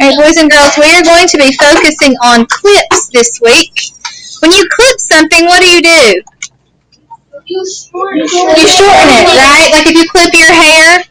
Hey, boys and girls, we are going to be focusing on clips this week. When you clip something, what do? You shorten it, right? Like if you clip your hair,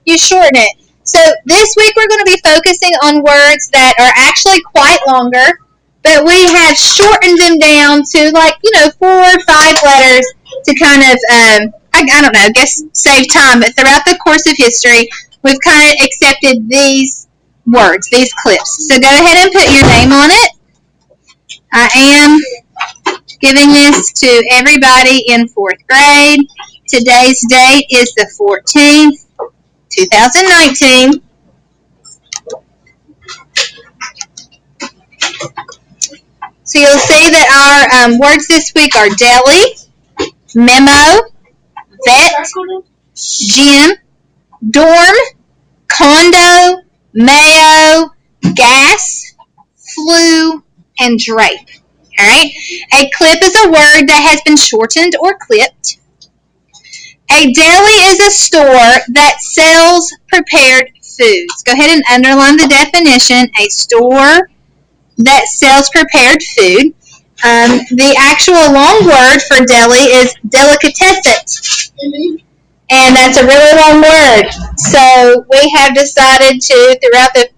you shorten it. So this week we're going to be focusing on words that are actually quite longer, but we have shortened them down to 4 or 5 letters to kind of, I don't know, I guess save time. But throughout the course of history, we've kind of accepted these words, these clips. So go ahead and put your name on it. I am giving this to everybody in 4th grade. Today's date is the 14th, 2019. So you'll see that our words this week are deli, memo, vet, gym, dorm, condo, mayo, gas, flu, and drape. All right. A clip is a word that has been shortened or clipped. A deli is a store that sells prepared foods. Go ahead and underline the definition. A store that sells prepared food. The actual long word for deli is delicatessen. And that's a really long word. So we have decided to, throughout the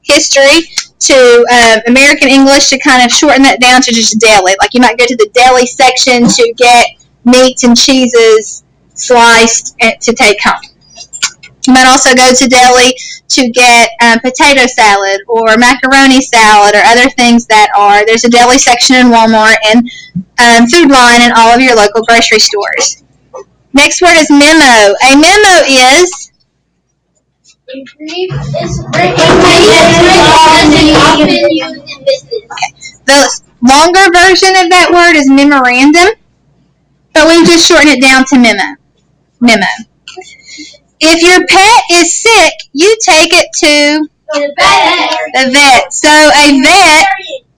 history, to American English, to kind of shorten that down to just deli. Like you might go to the deli section to get meats and cheeses sliced to take home. You might also go to deli to get potato salad or macaroni salad or other things that are. There's a deli section in Walmart and Food Line in all of your local grocery stores. Next word is memo. A memo is the longer version of that word is memorandum, but we've just shortened it down to memo. If your pet is sick, you take it to the vet. So a vet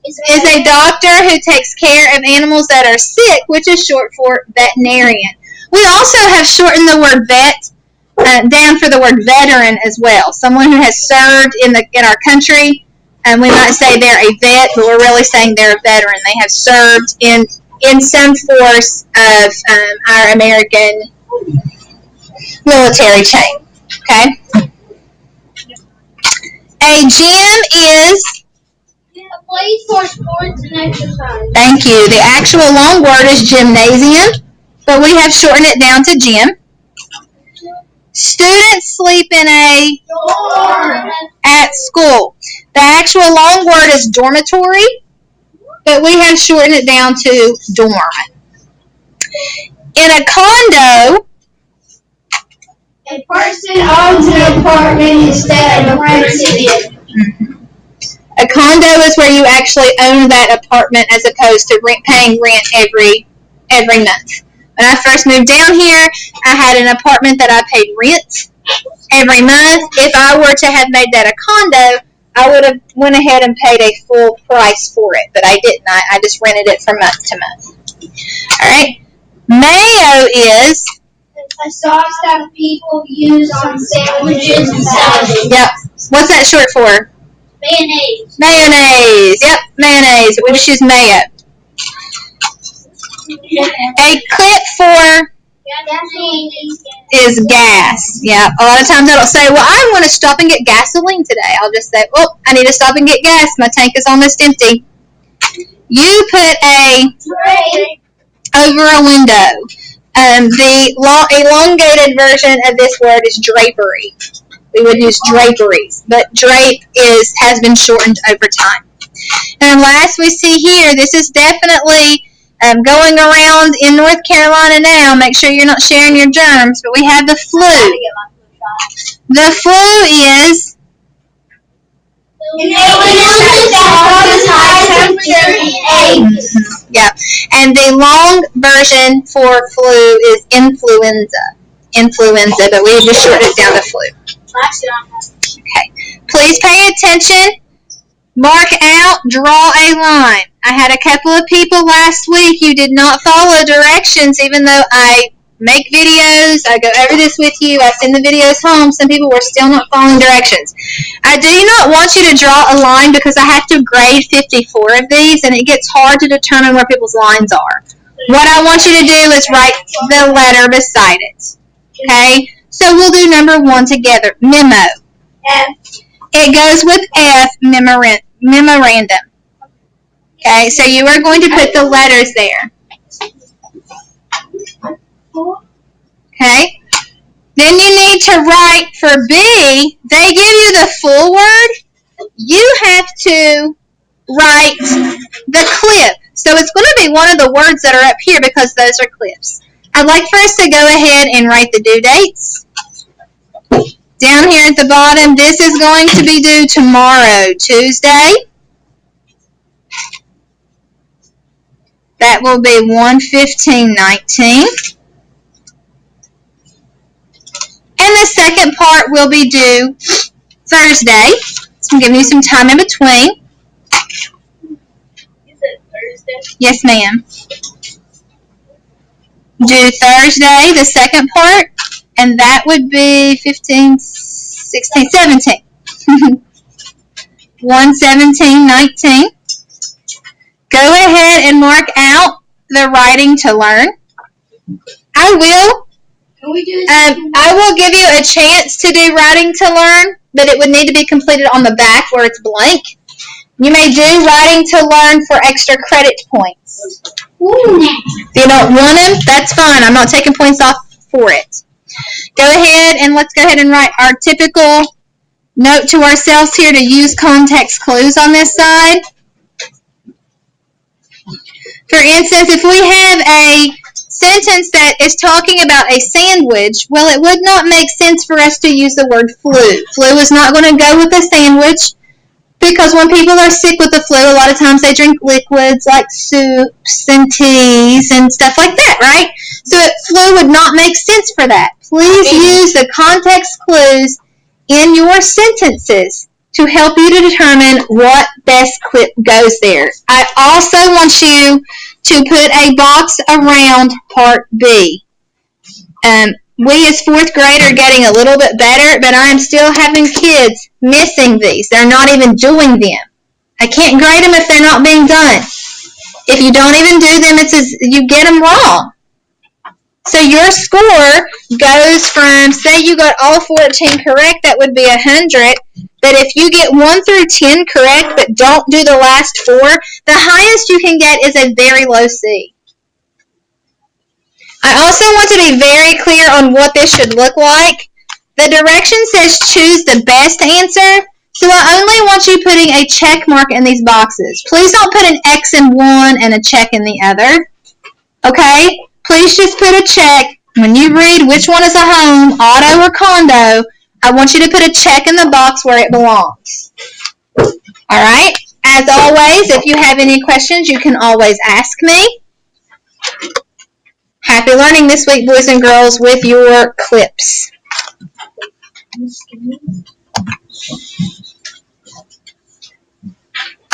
is a doctor who takes care of animals that are sick, which is short for veterinarian. We also have shortened the word vet down for the word veteran as well. Someone who has served in our country, and we might say they're a vet, but we're really saying they're a veteran. They have served in some force of our American military chain. Okay? A gym is a place for sports and exercise. Thank you. The actual long word is gymnasium, but we have shortened it down to gym. Students sleep in a dorm at school. The actual long word is dormitory, but we have shortened it down to dorm. In a condo, a person owns an apartment instead of renting it. A condo is where you actually own that apartment as opposed to paying rent every month. When I first moved down here, I had an apartment that I paid rent every month. If I were to have made that a condo, I would have went ahead and paid a full price for it, but I didn't. I just rented it from month to month. All right. Mayo is a sauce that people use on sandwiches and salads. Yep. What's that short for? Mayonnaise. Mayonnaise. Yep, mayonnaise. We just use mayo. A clip for is gas. Yeah, a lot of times I don't say, well, I want to stop and get gasoline today. I'll just say, well, I need to stop and get gas. My tank is almost empty. You put a over a window. The elongated version of this word is drapery. We would use draperies, but drape has been shortened over time. And last we see here, this is definitely going around in North Carolina now. Make sure you're not sharing your germs, but we have the flu. The flu is yeah, and the long version for flu is influenza, but we just shortened it down to flu. Okay, please pay attention. Mark out, draw a line. I had a couple of people last week who did not follow directions, even though I make videos. I go over this with you. I send the videos home. Some people were still not following directions. I do not want you to draw a line because I have to grade 54 of these, and it gets hard to determine where people's lines are. What I want you to do is write the letter beside it. Okay? So we'll do number 1 together. Memo. F. It goes with F, memorandum. Okay, so you are going to put the letters there. Okay? Then you need to write for B. They give you the full word. You have to write the clip. So it's going to be one of the words that are up here because those are clips. I'd like for us to go ahead and write the due dates. Down here at the bottom, this is going to be due tomorrow, Tuesday. That will be 1/15/19. And the second part will be due Thursday. So I'm giving you some time in between. You said Thursday? Yes, ma'am. Due Thursday, the second part, and that would be 15, 16, 17. 1/17/19. Go ahead and mark out the writing to learn. I will. Can we do I will give you a chance to do writing to learn, but it would need to be completed on the back where it's blank. You may do writing to learn for extra credit points. If you don't want them, that's fine. I'm not taking points off for it. Go ahead and let's go ahead and write our typical note to ourselves here to use context clues on this side. For instance, if we have a sentence that is talking about a sandwich, well, it would not make sense for us to use the word flu. Flu is not going to go with a sandwich because when people are sick with the flu, a lot of times they drink liquids like soups and teas and stuff like that, right? So flu would not make sense for that. Please use the context clues in your sentences to help you to determine what best clip goes there. I also want you to put a box around part B. We as 4th grade are getting a little bit better, but I am still having kids missing these. They're not even doing them. I can't grade them if they're not being done. If you don't even do them, it's as you get them wrong. So your score goes from, say you got all 14 correct, that would be 100. But if you get 1 through 10 correct but don't do the last 4, the highest you can get is a very low C. I also want to be very clear on what this should look like. The direction says choose the best answer, so I only want you putting a check mark in these boxes. Please don't put an X in one and a check in the other. Okay? Please just put a check. When you read which one is a home, auto or condo, I want you to put a check in the box where it belongs. Alright? As always, if you have any questions, you can always ask me. Happy learning this week, boys and girls, with your clips.